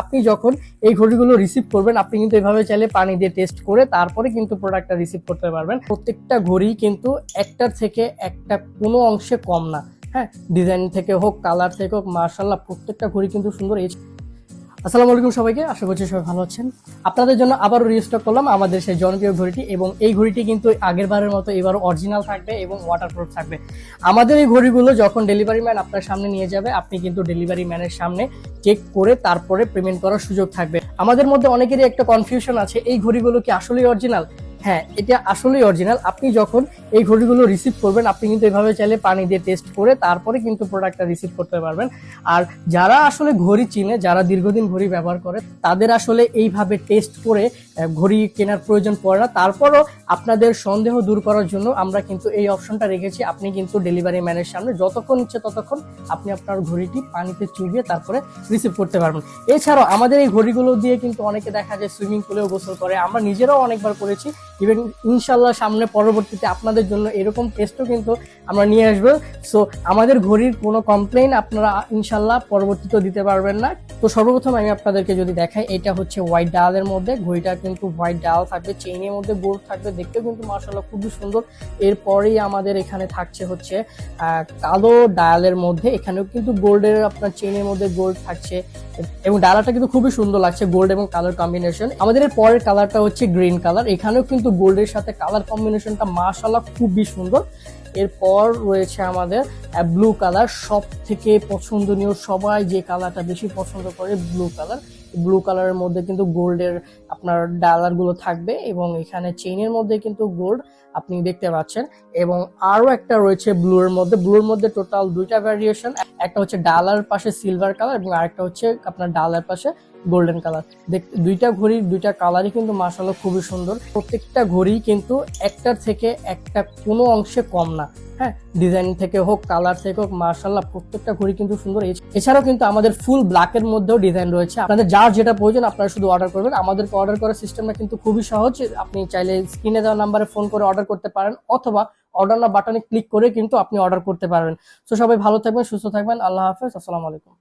আপনি যখন এই ঘড়িগুলো রিসিভ করবেন আপনি কিন্তু এভাবে চাইলে পানি দিয়ে টেস্ট করে তারপরে কিন্তু প্রোডাক্টটা রিসিভ করতে পারবেন। প্রত্যেকটা ঘড়ি কিন্তু একটার থেকে একটা কোনো অংশে কম না। হ্যাঁ, ডিজাইন থেকে হোক, কালার থেকে হোক, মার্শাল্লাহ প্রত্যেকটা ঘড়ি কিন্তু সুন্দর। আসসালামু আলাইকুম সবাইকে, আশা করছি সবাই ভালো আছেন। আপনাদের জন্য আবারও রিস্টক করলাম আমাদের সেই জনপ্রিয় ঘড়িটি, এবং এই ঘড়িটি কিন্তু আগের বারের মতো এবারও অরিজিনাল থাকবে এবং ওয়াটারপ্রুফ থাকবে। আমাদের এই ঘড়িগুলো যখন ডেলিভারি ম্যান আপনার সামনে নিয়ে যাবে, আপনি কিন্তু ডেলিভারি ম্যানের সামনে চেক করে তারপরে পেমেন্ট করার সুযোগ থাকবে। আমাদের মধ্যে অনেকেরই একটা কনফিউশন আছে, এই ঘড়িগুলো কি আসলেই অরিজিনাল? হ্যাঁ, এটা আসলেই অরিজিনাল। আপনি যখন এই ঘড়িগুলো রিসিভ করবেন আপনি কিন্তু এভাবে চাইলে পানি দিয়ে টেস্ট করে তারপরে কিন্তু প্রোডাক্টটা রিসিভ করতে পারবেন। আর যারা আসলে ঘড়ি চিনে, যারা দীর্ঘদিন ঘড়ি ব্যবহার করে, তাদের আসলে এইভাবে টেস্ট করে ঘড়ি কেনার প্রয়োজন পড়ে না। তারপরও আপনাদের সন্দেহ দূর করার জন্য আমরা কিন্তু এই অপশনটা রেখেছি। আপনি কিন্তু ডেলিভারি ম্যানের সামনে যতক্ষণ ইচ্ছে ততক্ষণ আপনি আপনার ঘড়িটি পানিতে চুবিয়ে তারপরে রিসিভ করতে পারবেন। এছাড়াও আমাদের এই ঘড়িগুলো দিয়ে কিন্তু অনেকে দেখা যায় সুইমিং পুলেও গোসল করে, আমরা নিজেরাও অনেকবার করেছি। ইভেন ইনশাল্লাহ সামনে পরবর্তীতে আপনাদের জন্য এরকম টেস্টও কিন্তু আমরা নিয়ে আসবো। সো আমাদের ঘড়ির কোনো কমপ্লেইন আপনারা ইনশাল্লাহ পরবর্তীতে দিতে পারবেন না। তো সর্বপ্রথম আমি আপনাদেরকে যদি দেখাই, এটা হচ্ছে হোয়াইট ডায়ালের মধ্যে। ঘড়িটা কিন্তু হোয়াইট ডায়াল থাকবে, চেইনের মধ্যে গোল্ড থাকবে, দেখতেও কিন্তু মাশাআল্লাহ খুবই সুন্দর। এরপরেই আমাদের এখানে থাকছে হচ্ছে কালো ডায়ালের মধ্যে, এখানেও কিন্তু গোল্ডের আপনার চেইনের মধ্যে গোল্ড থাকছে, এবং ডায়ালটা কিন্তু খুবই সুন্দর লাগছে, গোল্ড এবং কালার কম্বিনেশন। আমাদের এর পরের কালারটা হচ্ছে গ্রিন কালার, এখানেও কিন্তু গোল্ডের সাথে কালার কম্বিনেশনটা মাশাআল্লাহ খুবই সুন্দর। এরপর রয়েছে আমাদের ব্লু কালার, সব থেকে পছন্দনীয়, সবাই যে কালারটা বেশি পছন্দ করে ব্লু কালার। ব্লু কালারের মধ্যে কিন্তু গোল্ডের আপনার ডায়ালার গুলো থাকবে, এবং এখানে চেইনের মধ্যে কিন্তু গোল্ড আপনি দেখতে পাচ্ছেন। এবং আরো একটা রয়েছে ব্লুর মধ্যে। ব্লুর মধ্যে টোটাল দুইটা ভ্যারিয়েশন, একটা হচ্ছে ডায়ালার পাশে সিলভার কালার এবং আরেকটা হচ্ছে আপনার ডায়ালার পাশে গোল্ডেন কালার। দুইটা ঘড়ির দুইটা কালারই কিন্তু মাশাআল্লাহ খুবই সুন্দর। প্রত্যেকটা ঘড়ি কিন্তু একটার থেকে একটা কোনো অংশে কম না। হ্যাঁ, ডিজাইন থেকে হোক, কালার থেকে হোক, মাশাআল্লাহ প্রত্যেকটা ঘড়ি কিন্তু সুন্দর। এছাড়াও কিন্তু আমাদের ফুল ব্ল্যাকের মধ্যেও ডিজাইন রয়েছে। আপনাদের যার যেটা প্রয়োজন আপনারা শুধু অর্ডার করবেন। আমাদেরকে অর্ডার করার সিস্টেমটা কিন্তু খুবই সহজ। আপনি চাইলে স্ক্রিনে দেওয়া নাম্বারে ফোন করে অর্ডার করতে পারেন, অথবা অর্ডার নাও বাটনে ক্লিক করে কিন্তু আপনি অর্ডার করতে পারবেন। তো সবাই ভালো থাকবেন, সুস্থ থাকবেন। আল্লাহ হাফেজ, আসসালামু আলাইকুম।